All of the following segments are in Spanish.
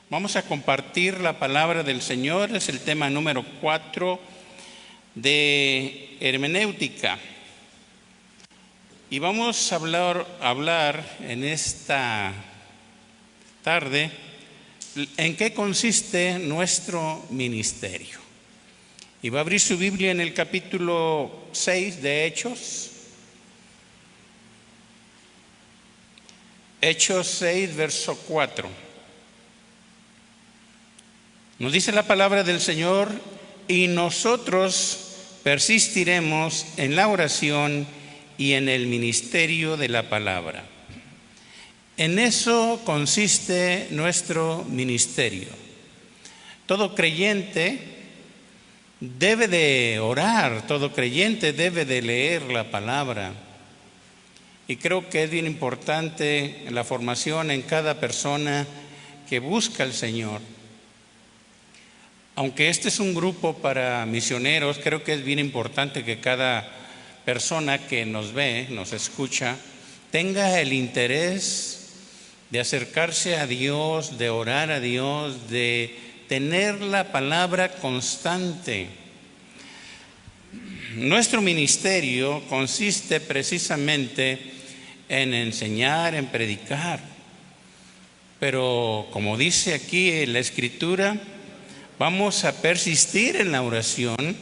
Vamos a compartir la palabra del Señor, es el tema número 4 de hermenéutica. Y vamos a hablar en esta tarde en qué consiste nuestro ministerio. Y va a abrir su Biblia en el capítulo 6 de Hechos. Hechos 6, verso 4. Nos dice la palabra del Señor: y nosotros persistiremos en la oración y en el ministerio de la palabra. En eso consiste nuestro ministerio. Todo creyente debe de orar, todo creyente debe de leer la palabra. Y creo que es bien importante la formación en cada persona que busca al Señor. Aunque este es un grupo para misioneros, creo que es bien importante que cada persona que nos ve, nos escucha, tenga el interés de acercarse a Dios, de orar a Dios, de tener la palabra constante. Nuestro ministerio consiste precisamente en enseñar, en predicar. Pero como dice aquí en la Escritura, vamos a persistir en la oración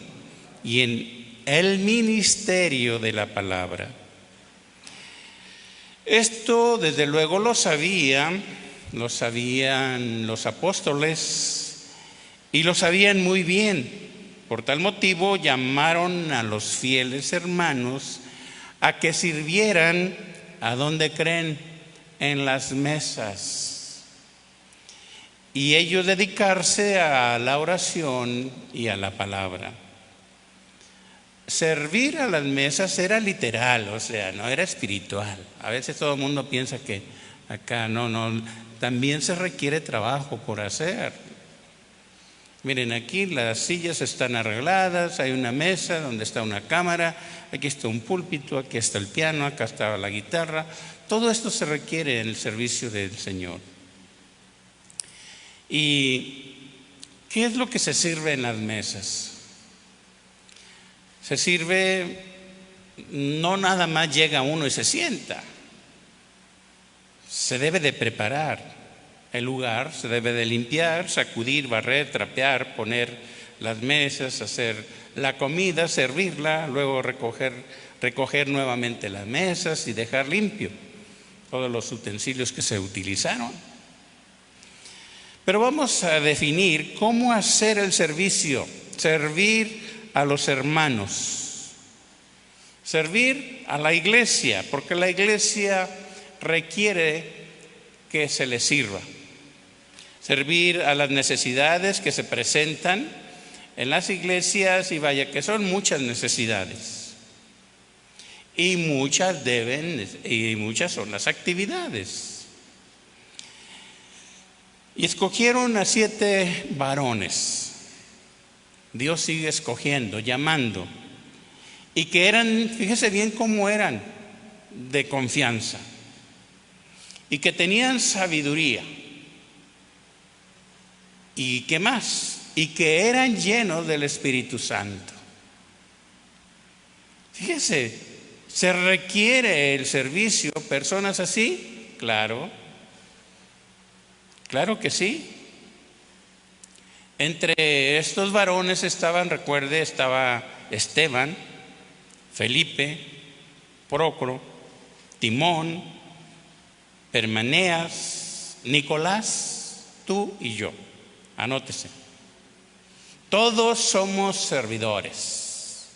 y en el ministerio de la palabra. Esto desde luego lo sabían los apóstoles y lo sabían muy bien. Por tal motivo llamaron a los fieles hermanos a que sirvieran, ¿a dónde creen? En las mesas. Y ellos dedicarse a la oración y a la palabra. Servir a las mesas era literal, o sea, no era espiritual. A veces todo el mundo piensa que acá no, también se requiere trabajo por hacer. Miren, aquí las sillas están arregladas, hay una mesa donde está una cámara, aquí está un púlpito, aquí está el piano, acá está la guitarra. Todo esto se requiere en el servicio del Señor. ¿Y qué es lo que se sirve en las mesas? Se sirve, no nada más llega uno y se sienta. Se debe de preparar el lugar, se debe de limpiar, sacudir, barrer, trapear, poner las mesas, hacer la comida, servirla, luego recoger nuevamente las mesas y dejar limpio todos los utensilios que se utilizaron. Pero vamos a definir cómo hacer el servicio, servir a los hermanos, servir a la iglesia, porque la iglesia requiere que se le sirva. Servir a las necesidades que se presentan en las iglesias, y vaya que son muchas necesidades. Y muchas son las actividades. Y escogieron a 7 varones. Dios sigue escogiendo, llamando. Y que eran, fíjese bien cómo eran, de confianza. Y que tenían sabiduría. ¿Y qué más? Y que eran llenos del Espíritu Santo. Fíjese, ¿se requiere el servicio personas así? Claro que sí. Entre estos varones estaba Esteban, Felipe, Prócoro, Timón, Parmenas, Nicolás, tú y yo. Anótese. Todos somos servidores.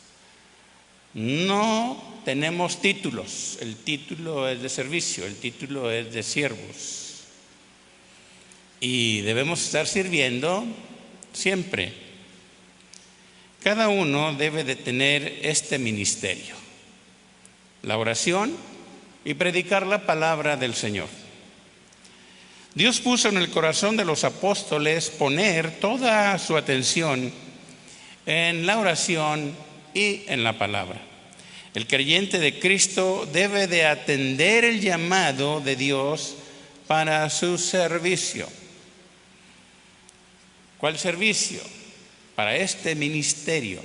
No tenemos títulos. El título es de servicio, el título es de siervos. Y debemos estar sirviendo siempre. Cada uno debe de tener este ministerio: la oración y predicar la palabra del Señor. Dios puso en el corazón de los apóstoles poner toda su atención en la oración y en la palabra. El creyente de Cristo debe de atender el llamado de Dios para su servicio. ¿Cuál servicio? Para este ministerio.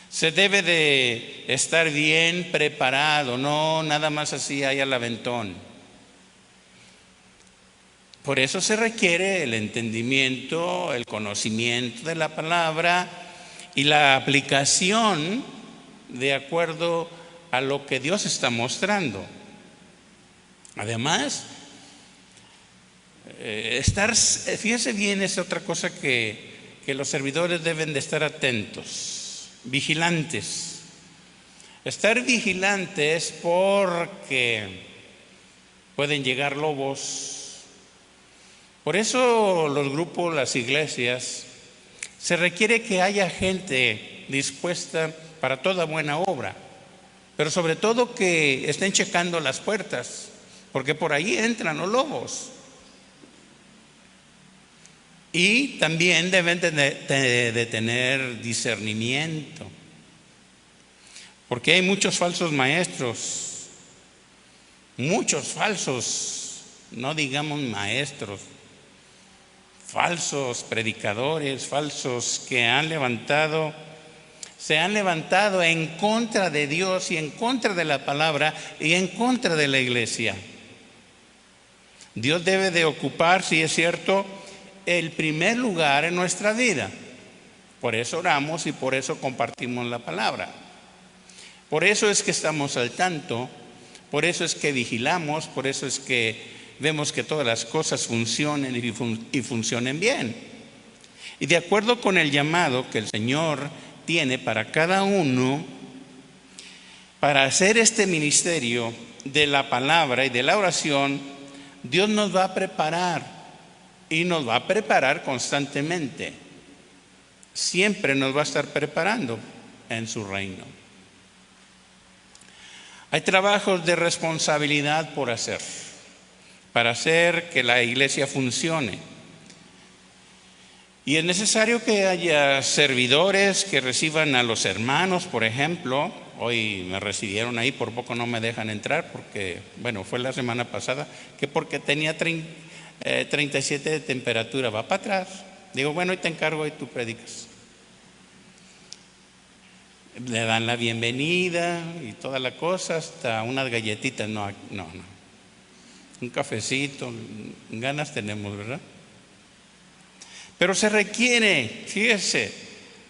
Se debe de estar bien preparado, no nada más así ahí al aventón. Por eso se requiere el entendimiento, el conocimiento de la palabra y la aplicación de acuerdo a lo que Dios está mostrando. Además, fíjese bien, es otra cosa que los servidores deben de estar atentos, vigilantes. Estar vigilantes porque pueden llegar lobos. Por eso los grupos, las iglesias, se requiere que haya gente dispuesta para toda buena obra, pero sobre todo que estén checando las puertas, porque por ahí entran los lobos. Y también deben de tener discernimiento, porque hay muchos falsos maestros, muchos falsos, no digamos maestros, falsos predicadores, falsos que se han levantado en contra de Dios y en contra de la palabra y en contra de la iglesia. Dios debe de ocupar, si es cierto, el primer lugar en nuestra vida. Por eso oramos y por eso compartimos la palabra. Por eso es que estamos al tanto, por eso es que vigilamos, por eso es que vemos que todas las cosas funcionen y funcionen bien. Y de acuerdo con el llamado que el Señor tiene para cada uno, para hacer este ministerio de la palabra y de la oración, Dios nos va a preparar. Y nos va a preparar constantemente. Siempre nos va a estar preparando en su reino. Hay trabajos de responsabilidad por hacer, para hacer que la iglesia funcione. Y es necesario que haya servidores que reciban a los hermanos, por ejemplo. Hoy me recibieron ahí, por poco no me dejan entrar porque, bueno, fue la semana pasada, que porque tenía 37 de temperatura, va para atrás. Digo, bueno, hoy te encargo y tú predicas. Le dan la bienvenida y toda la cosa, hasta unas galletitas, no. Un cafecito, ganas tenemos, ¿verdad? Pero se requiere, fíjese,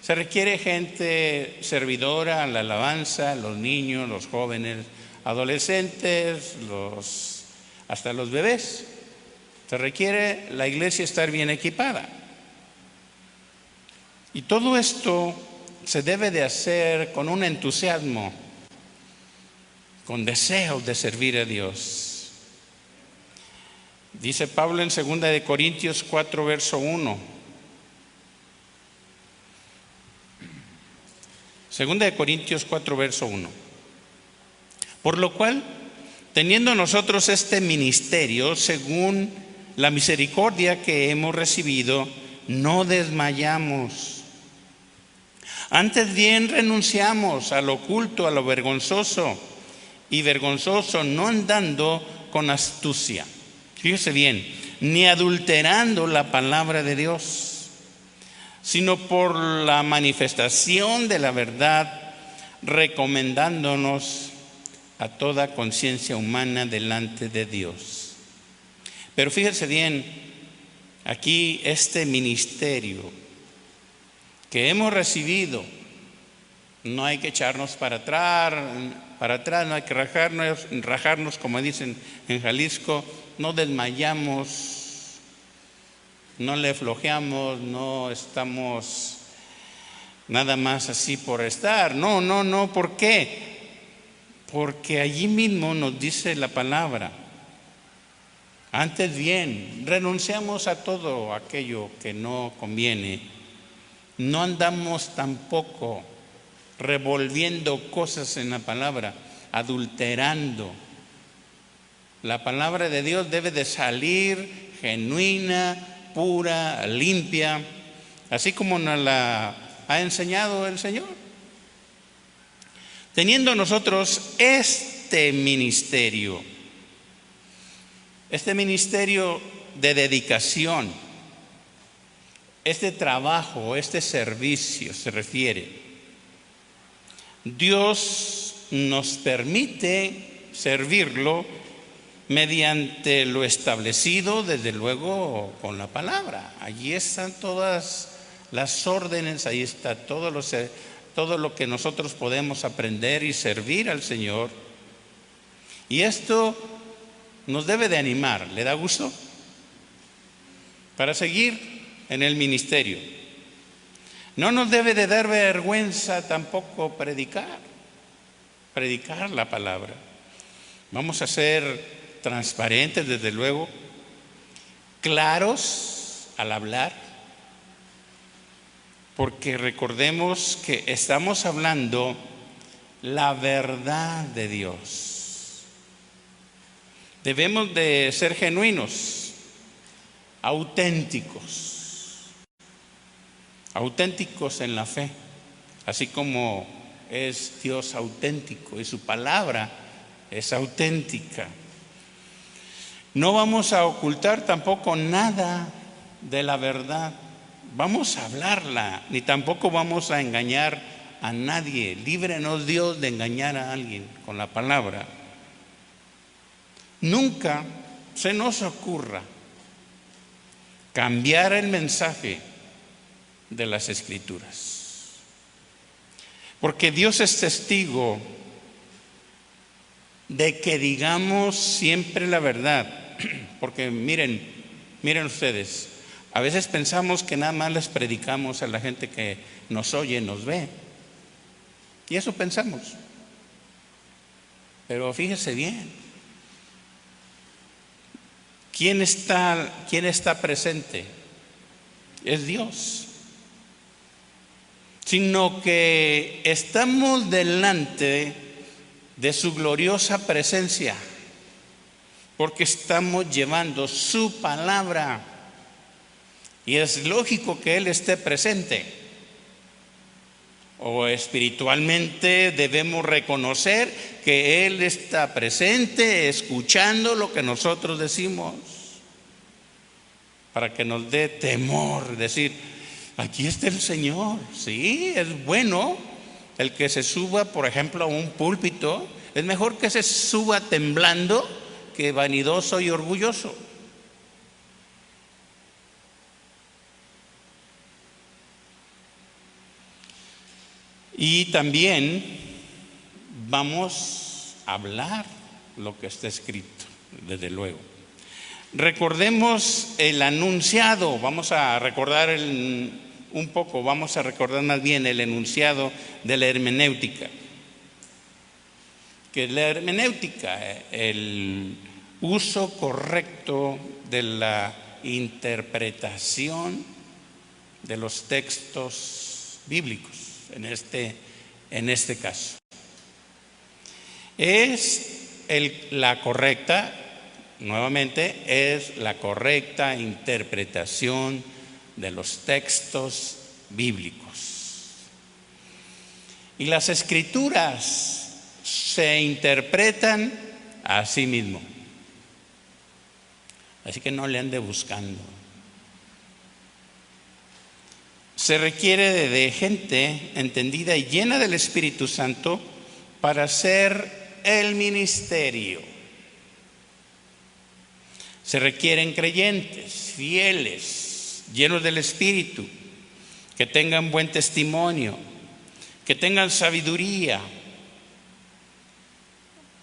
se requiere gente servidora a la alabanza, los niños, los jóvenes, adolescentes, hasta los bebés. Se requiere la iglesia estar bien equipada. Y todo esto se debe de hacer con un entusiasmo, con deseos de servir a Dios. Dice Pablo en 2 de Corintios 4, verso 1. 2 de Corintios 4, verso 1. Por lo cual, teniendo nosotros este ministerio, según la misericordia que hemos recibido, no desmayamos. Antes bien renunciamos a lo oculto, a lo vergonzoso, y vergonzoso no andando con astucia. Fíjese bien, ni adulterando la palabra de Dios, sino por la manifestación de la verdad, recomendándonos a toda conciencia humana delante de Dios. Pero fíjense bien, aquí este ministerio que hemos recibido, no hay que echarnos para atrás, no hay que rajarnos, como dicen en Jalisco, no desmayamos, no le flojeamos, no estamos nada más así por estar. No, ¿por qué? Porque allí mismo nos dice la palabra. Antes bien, renunciamos a todo aquello que no conviene. No andamos tampoco revolviendo cosas en la palabra, adulterando. La palabra de Dios debe de salir genuina, pura, limpia, así como nos la ha enseñado el Señor. Teniendo nosotros este ministerio de dedicación, este trabajo, este servicio se refiere. Dios nos permite servirlo mediante lo establecido, desde luego, con la palabra. Allí están todas las órdenes, ahí está todo lo que nosotros podemos aprender y servir al Señor. Y esto nos debe de animar. ¿Le da gusto? Para seguir en el ministerio. No nos debe de dar vergüenza tampoco predicar la palabra. Vamos a ser transparentes, desde luego, claros al hablar, porque recordemos que estamos hablando la verdad de Dios. Debemos de ser genuinos, auténticos en la fe, así como es Dios auténtico y su palabra es auténtica. No vamos a ocultar tampoco nada de la verdad. Vamos a hablarla, ni tampoco vamos a engañar a nadie. Líbrenos Dios de engañar a alguien con la palabra. Nunca se nos ocurra cambiar el mensaje de las Escrituras, porque Dios es testigo de que digamos siempre la verdad. Porque miren ustedes, a veces pensamos que nada más les predicamos a la gente que nos oye, nos ve, y eso pensamos. Pero fíjese bien, ¿quién está presente? Es Dios. Sino que estamos delante de su gloriosa presencia, porque estamos llevando su palabra, y es lógico que Él esté presente. O espiritualmente debemos reconocer que Él está presente, escuchando lo que nosotros decimos, para que nos dé temor, decir: aquí está el Señor. Sí, es bueno el que se suba, por ejemplo, a un púlpito. Es mejor que se suba temblando que vanidoso y orgulloso. Y también vamos a hablar lo que está escrito, desde luego. Recordemos el anunciado. Vamos a recordar más bien el enunciado de la hermenéutica. Que la hermenéutica, el uso correcto de la interpretación de los textos bíblicos, en este caso, nuevamente, es la correcta interpretación de los textos bíblicos. Y las Escrituras se interpretan a sí mismo. Así que no le ande buscando. Se requiere de gente entendida y llena del Espíritu Santo para hacer el ministerio. Se requieren creyentes, fieles, llenos del Espíritu, que tengan buen testimonio, que tengan sabiduría.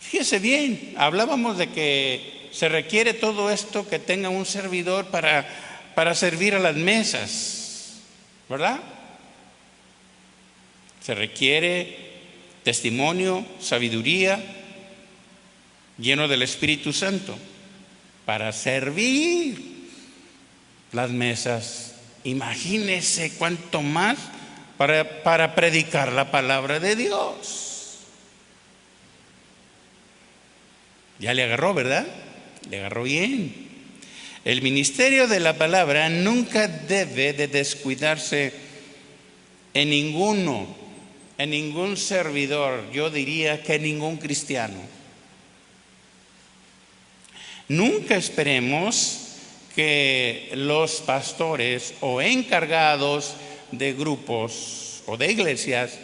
Fíjese bien, hablábamos de que se requiere todo esto, que tenga un servidor para servir a las mesas, ¿verdad? Se requiere testimonio, sabiduría, lleno del Espíritu Santo, para servir las mesas. Imagínese cuánto más para predicar la palabra de Dios. Ya le agarró, ¿verdad? Le agarró bien. El ministerio de la palabra nunca debe de descuidarse en ningún servidor, yo diría que en ningún cristiano. Nunca esperemos que los pastores o encargados de grupos o de iglesias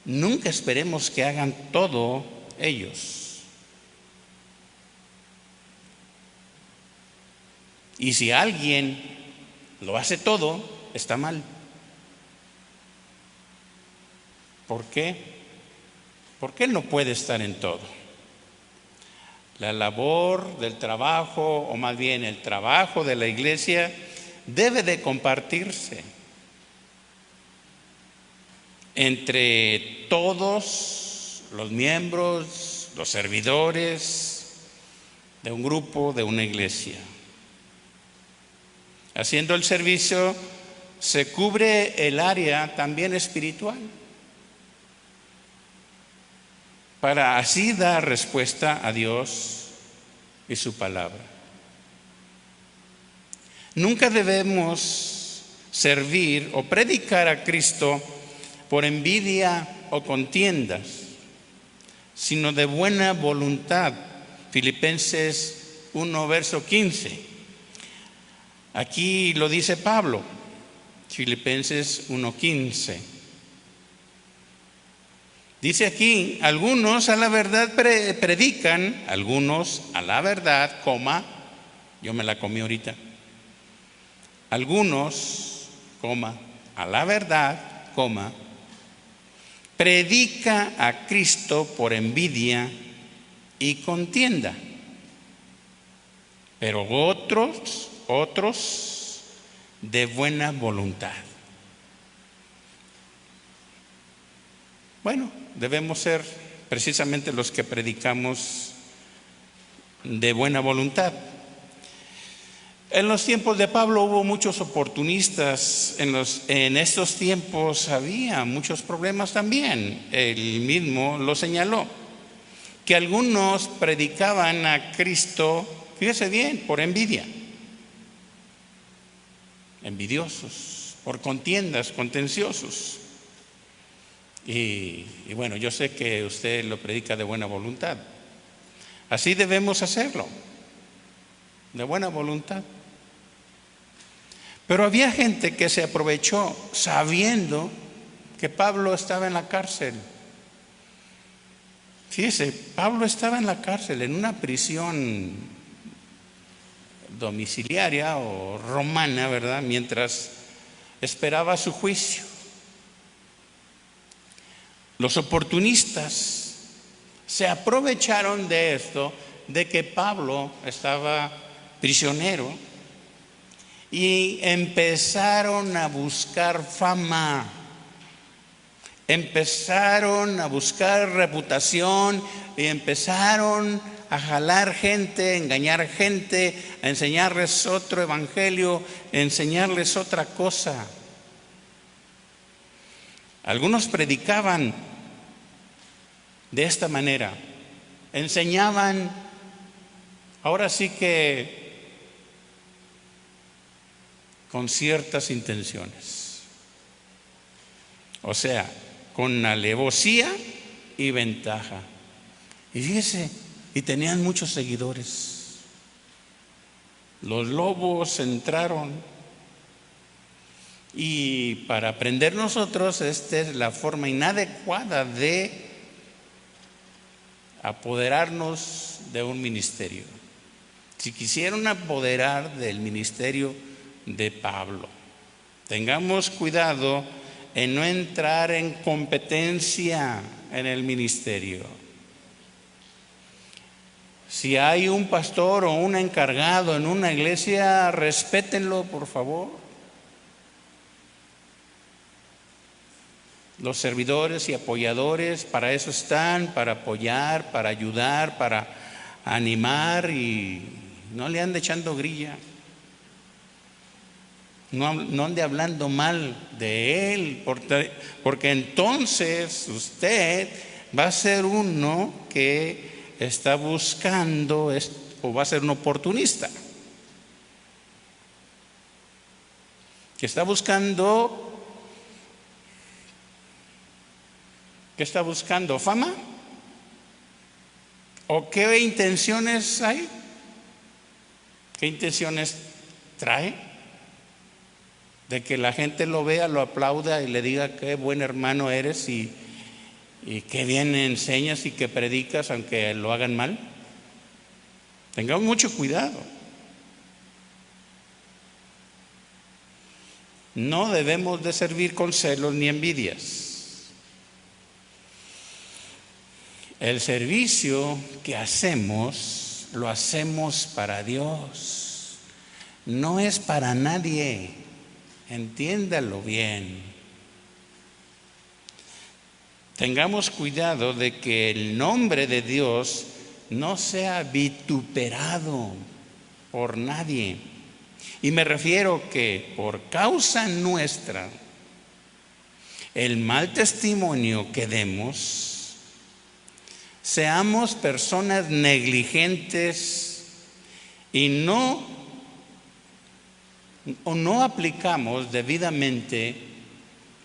nunca esperemos que hagan todo ellos. Y si alguien lo hace todo, está mal. ¿Por qué? Porque él no puede estar en todo. La labor del trabajo, o más bien el trabajo de la iglesia, debe de compartirse entre todos los miembros, los servidores de un grupo, de una iglesia. Haciendo el servicio se cubre el área también espiritual, para así dar respuesta a Dios y su palabra. Nunca debemos servir o predicar a Cristo por envidia o contiendas, sino de buena voluntad. Filipenses 1, verso 15. Aquí lo dice Pablo, Filipenses 1:15. Dice aquí, algunos a la verdad predican, algunos a la verdad, coma, yo me la comí ahorita. Algunos, coma, a la verdad, coma, predica a Cristo por envidia y contienda. Pero otros de buena voluntad. Bueno, debemos ser precisamente los que predicamos de buena voluntad. En los tiempos de Pablo hubo muchos oportunistas, en estos tiempos había muchos problemas también. Él mismo lo señaló, que algunos predicaban a Cristo, fíjese bien, por envidia, envidiosos, por contiendas, contenciosos. Y bueno, yo sé que usted lo predica de buena voluntad. Así debemos hacerlo, de buena voluntad. Pero había gente que se aprovechó sabiendo que Pablo estaba en la cárcel. Fíjese, Pablo estaba en la cárcel, en una prisión domiciliaria o romana, ¿verdad? Mientras esperaba su juicio. Los oportunistas se aprovecharon de esto, de que Pablo estaba prisionero, y empezaron a buscar fama, empezaron a buscar reputación y empezaron a jalar gente, a engañar gente, a enseñarles otro evangelio, a enseñarles otra cosa. Algunos predicaban de esta manera, enseñaban, ahora sí que con ciertas intenciones, o sea, con alevosía y ventaja. Y fíjese, y tenían muchos seguidores. Los lobos entraron, y para aprender nosotros, esta es la forma inadecuada de apoderarnos de un ministerio. Si quisieron apoderar del ministerio de Pablo, tengamos cuidado en no entrar en competencia en el ministerio. Si hay un pastor o un encargado en una iglesia, respétenlo, por favor. Los servidores y apoyadores para eso están, para apoyar, para ayudar, para animar, y no le ande echando grilla. No ande hablando mal de él, porque entonces usted va a ser uno que está buscando o va a ser un oportunista, que está buscando. ¿Qué está buscando? ¿Fama? ¿O qué intenciones hay? ¿Qué intenciones distrae de que la gente lo vea, lo aplauda y le diga qué buen hermano eres y qué bien enseñas y que predicas aunque lo hagan mal. Tengamos mucho cuidado. No debemos de servir con celos ni envidias. El servicio que hacemos, lo hacemos para Dios. No es para nadie. Entiéndalo bien. Tengamos cuidado de que el nombre de Dios no sea vituperado por nadie. Y me refiero que por causa nuestra, el mal testimonio que demos, seamos personas negligentes y no aplicamos debidamente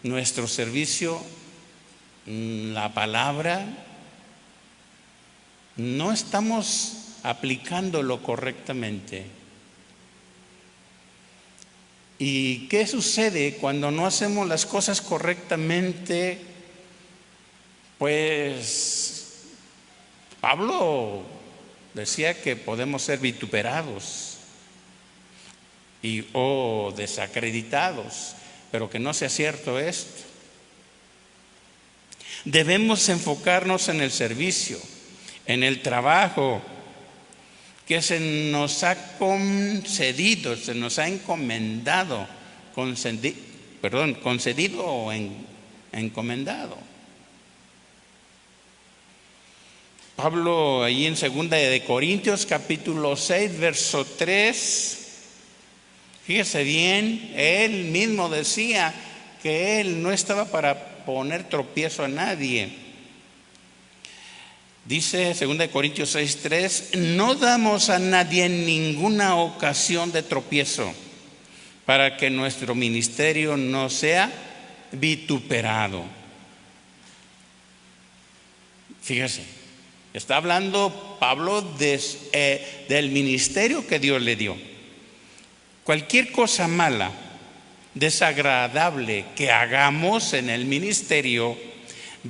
nuestro servicio, la palabra, no estamos aplicándolo correctamente. ¿Y qué sucede cuando no hacemos las cosas correctamente? Pues Pablo decía que podemos ser vituperados o desacreditados, pero que no sea cierto esto. Debemos enfocarnos en el servicio, en el trabajo que se nos ha concedido, se nos ha encomendado, concedido o encomendado. Pablo, ahí en 2 de Corintios capítulo 6, verso 3, fíjese bien, él mismo decía que él no estaba para poner tropiezo a nadie. Dice 2 Corintios 6:3, no damos a nadie ninguna ocasión de tropiezo para que nuestro ministerio no sea vituperado. Fíjese, está hablando Pablo del ministerio que Dios le dio. Cualquier cosa mala, desagradable que hagamos en el ministerio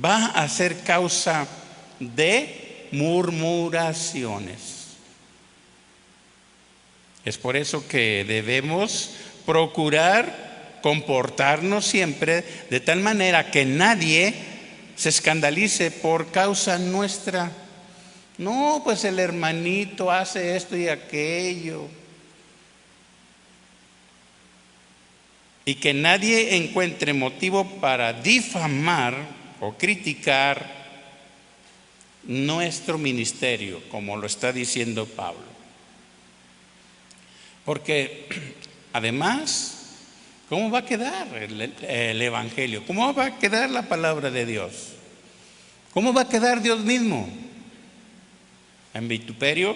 va a ser causa de murmuraciones. Es por eso que debemos procurar comportarnos siempre de tal manera que nadie se escandalice por causa nuestra. No, pues el hermanito hace esto y aquello. Y que nadie encuentre motivo para difamar o criticar nuestro ministerio, como lo está diciendo Pablo. Porque además, ¿cómo va a quedar el Evangelio? ¿Cómo va a quedar la palabra de Dios? ¿Cómo va a quedar Dios mismo? ¿En vituperio?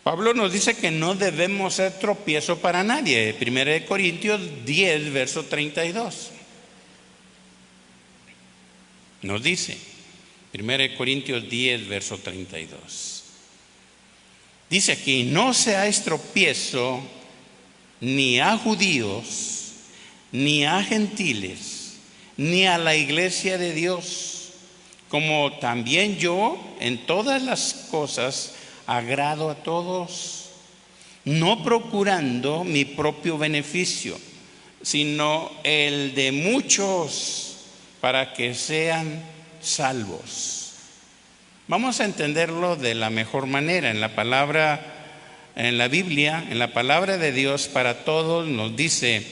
Pablo nos dice que no debemos ser tropiezo para nadie. 1 Corintios 10, verso 32. Nos dice, 1 Corintios 10, verso 32. Dice aquí, no seáis tropiezo ni a judíos, ni a gentiles, ni a la iglesia de Dios, como también yo en todas las cosas agrado a todos, no procurando mi propio beneficio, sino el de muchos, para que sean salvos. Vamos a entenderlo de la mejor manera. En la palabra, en la Biblia, en la palabra de Dios para todos nos dice: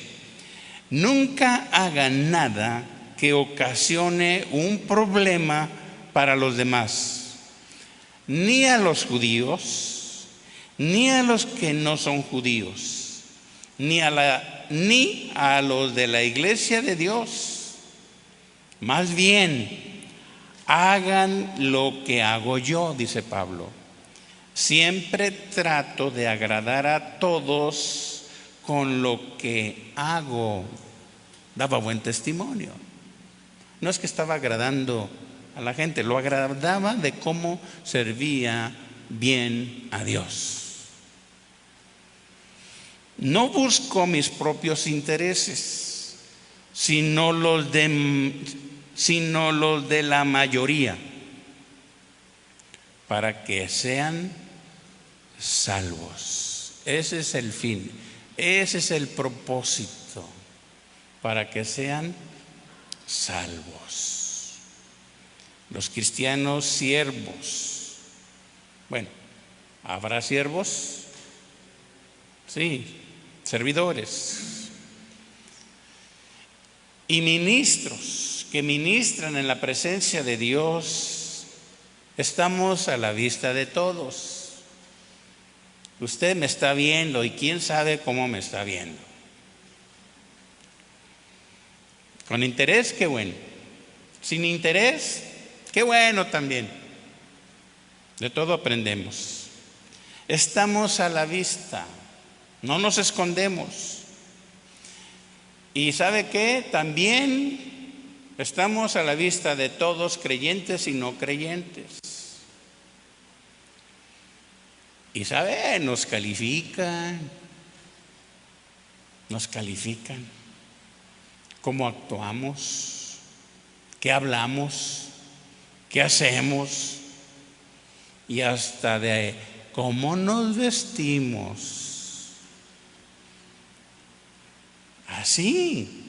nunca hagan nada que ocasione un problema para los demás, ni a los judíos, ni a los que no son judíos, ni a los de la iglesia de Dios. Más bien, hagan lo que hago yo, dice Pablo. Siempre trato de agradar a todos con lo que hago. Daba buen testimonio. No es que estaba agradando a la gente, lo agradaba de cómo servía bien a Dios. No busco mis propios intereses, sino los de la mayoría, para que sean salvos. Ese es el fin, ese es el propósito, para que sean salvos. Los cristianos siervos. Bueno, ¿habrá siervos? Sí, servidores. Y ministros que ministran en la presencia de Dios. Estamos a la vista de todos. Usted me está viendo y quién sabe cómo me está viendo. Con interés, qué bueno. Sin interés, qué bueno también. De todo aprendemos. Estamos a la vista, no nos escondemos. Y ¿sabe qué? También estamos a la vista de todos, creyentes y no creyentes. Y ¿sabe? Nos califican. ¿Cómo actuamos? ¿Qué hablamos? ¿Qué hacemos? Y hasta de cómo nos vestimos. Así.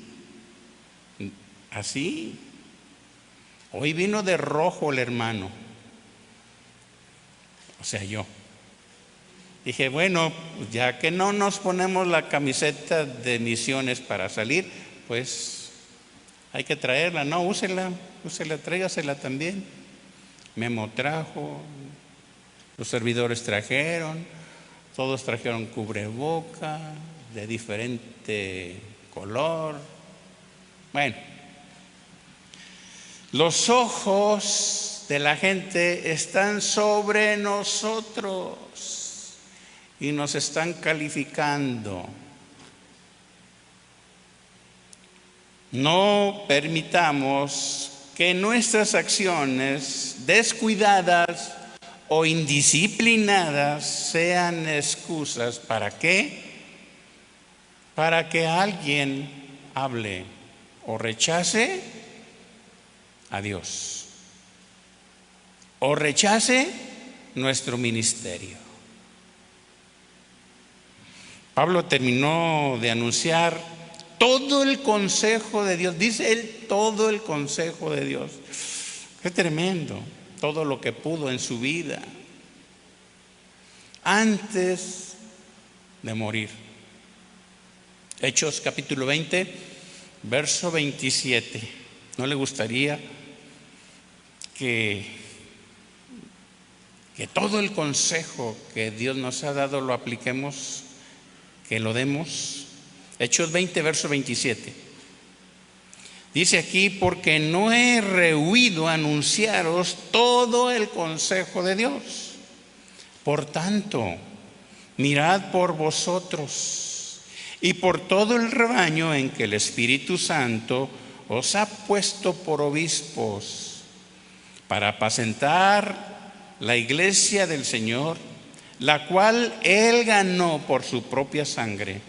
Hoy vino de rojo el hermano. O sea, yo. Dije, bueno, ya que no nos ponemos la camiseta de misiones para salir, pues hay que traerla. No, úsela, tráigasela también. Memo trajo, los servidores trajeron, todos trajeron cubreboca de diferente color. Bueno, los ojos de la gente están sobre nosotros y nos están calificando. No permitamos que nuestras acciones descuidadas o indisciplinadas sean excusas. ¿Para qué? Para que alguien hable o rechace a Dios o rechace nuestro ministerio. Pablo terminó de anunciar todo el consejo de Dios. Dice él, todo el consejo de Dios. Qué tremendo. Todo lo que pudo en su vida antes de morir. Hechos capítulo 20, verso 27. ¿No le gustaría que todo el consejo que Dios nos ha dado lo apliquemos, que lo demos? Hechos 20, verso 27. Dice aquí, porque no he rehuido anunciaros todo el consejo de Dios. Por tanto, mirad por vosotros y por todo el rebaño en que el Espíritu Santo os ha puesto por obispos, para apacentar la iglesia del Señor, la cual Él ganó por su propia sangre.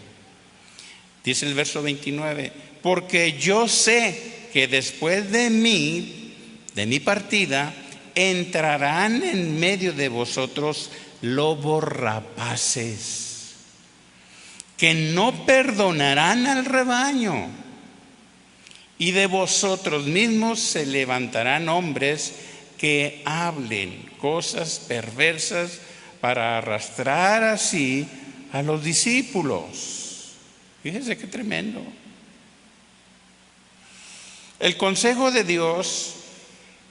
Dice el verso 29, porque yo sé que después de mi partida, entrarán en medio de vosotros lobos rapaces, que no perdonarán al rebaño, y de vosotros mismos se levantarán hombres que hablen cosas perversas para arrastrar así a los discípulos. Fíjense qué tremendo. El consejo de Dios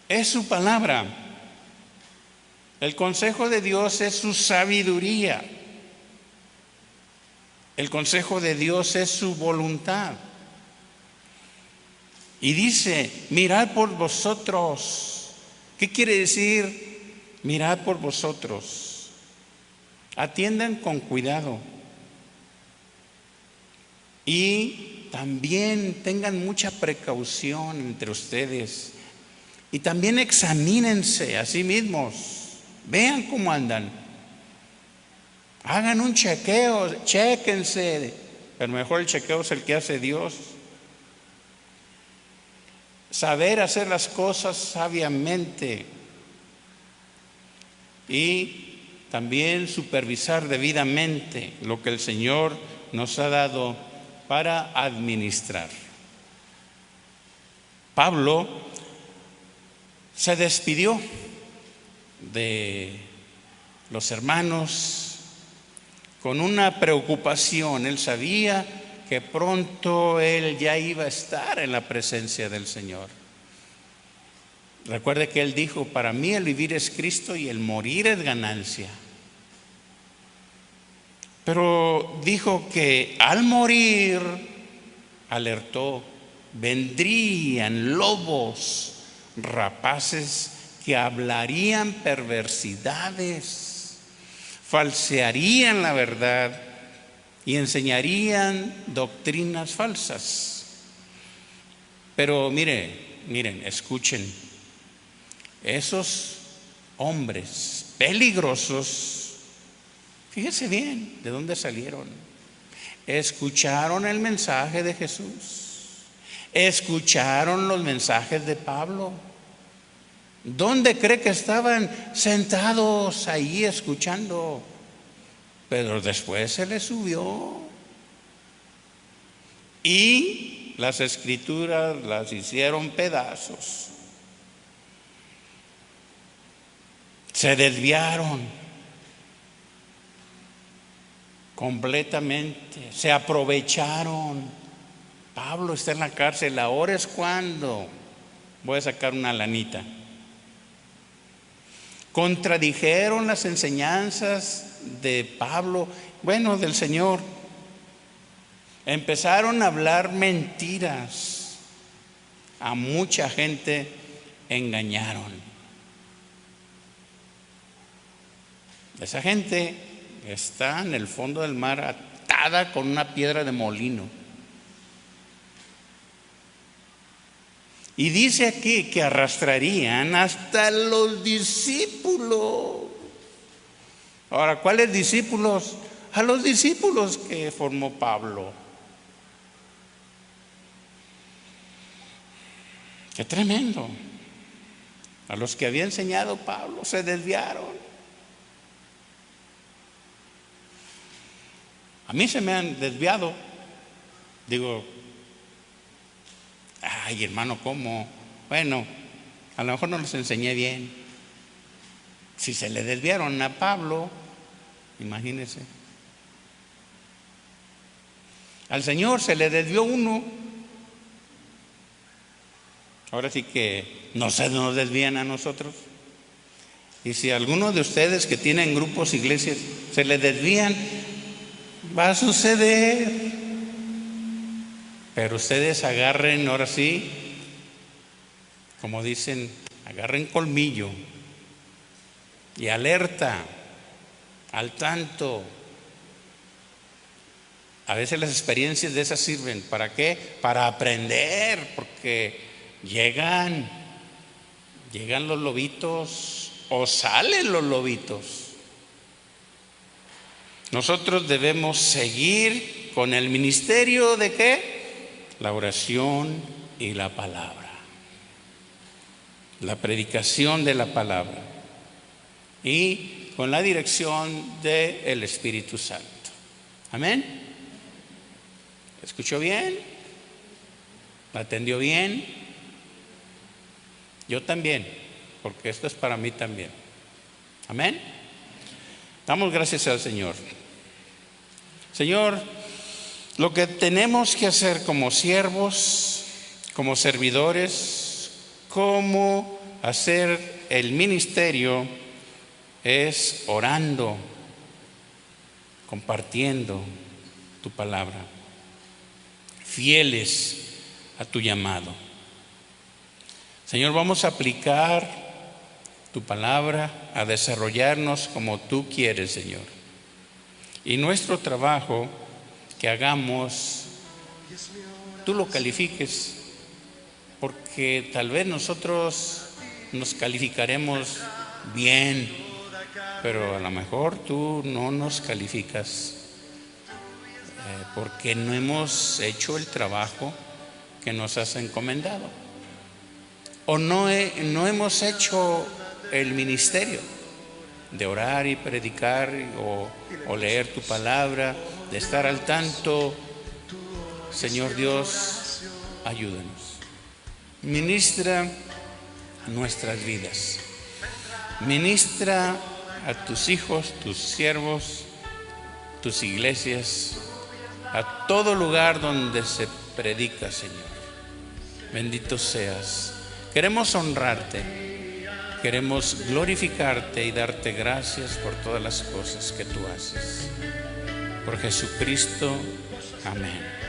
es su palabra. El consejo de Dios es su sabiduría. El consejo de Dios es su voluntad. Y dice, mirad por vosotros. ¿Qué quiere decir mirad por vosotros? Atiendan con cuidado. Y también tengan mucha precaución entre ustedes. Y también examínense a sí mismos. Vean cómo andan. Hagan un chequeo, chéquense. Pero mejor el chequeo es el que hace Dios. Saber hacer las cosas sabiamente y también supervisar debidamente lo que el Señor nos ha dado para administrar. Pablo se despidió de los hermanos con una preocupación. Él sabía que pronto él ya iba a estar en la presencia del Señor. Recuerde que él dijo: para mí el vivir es Cristo y el morir es ganancia. Pero dijo que al morir, alertó, vendrían lobos rapaces que hablarían perversidades, falsearían la verdad y enseñarían doctrinas falsas. Pero miren, escuchen, esos hombres peligrosos, fíjese bien de dónde salieron. Escucharon el mensaje de Jesús, escucharon los mensajes de Pablo. ¿Dónde cree que estaban sentados ahí escuchando? Pero después se les subió y las escrituras las hicieron pedazos. Se desviaron completamente, se aprovecharon. Pablo está en la cárcel, ahora es cuando voy a sacar una lanita. Contradijeron las enseñanzas de Pablo, del Señor. Empezaron a hablar mentiras. A mucha gente engañaron. Esa gente está en el fondo del mar atada con una piedra de molino. Y dice aquí que arrastrarían hasta los discípulos. Ahora, ¿cuáles discípulos? A los discípulos que formó Pablo. Qué tremendo. A los que había enseñado Pablo se desviaron. A mí se me han desviado. Digo, ay, hermano, ¿cómo? Bueno, a lo mejor no los enseñé bien. Si se le desviaron a Pablo, imagínense. Al Señor se le desvió uno. Ahora sí que no se nos desvían a nosotros. Y si alguno de ustedes que tienen grupos, iglesias, se le desvían, va a suceder. Pero ustedes agarren, ahora sí, como dicen, agarren colmillo y alerta, al tanto. A veces las experiencias de esas sirven, ¿para qué? Para aprender, porque llegan los lobitos o salen los lobitos. Nosotros debemos seguir con el ministerio de ¿qué? La oración y la palabra, la predicación de la palabra y con la dirección del Espíritu Santo. Amén. ¿Escuchó bien? ¿La atendió bien? Yo también, porque esto es para mí también. Amén. Damos gracias al Señor. Señor, lo que tenemos que hacer como siervos, como servidores, como hacer el ministerio es orando, compartiendo tu palabra, fieles a tu llamado. Señor, vamos a aplicar tu palabra, a desarrollarnos como tú quieres, Señor. Y nuestro trabajo que hagamos, tú lo califiques, porque tal vez nosotros nos calificaremos bien, pero a lo mejor tú no nos calificas porque no hemos hecho el trabajo que nos has encomendado, o no hemos hecho el ministerio de orar y predicar o leer tu palabra, de estar al tanto. Señor Dios, ayúdanos. Ministra nuestras vidas. Ministra a tus hijos, tus siervos, tus iglesias, a todo lugar donde se predica, Señor. Bendito seas. Queremos honrarte, queremos glorificarte y darte gracias por todas las cosas que tú haces. Por Jesucristo, amén.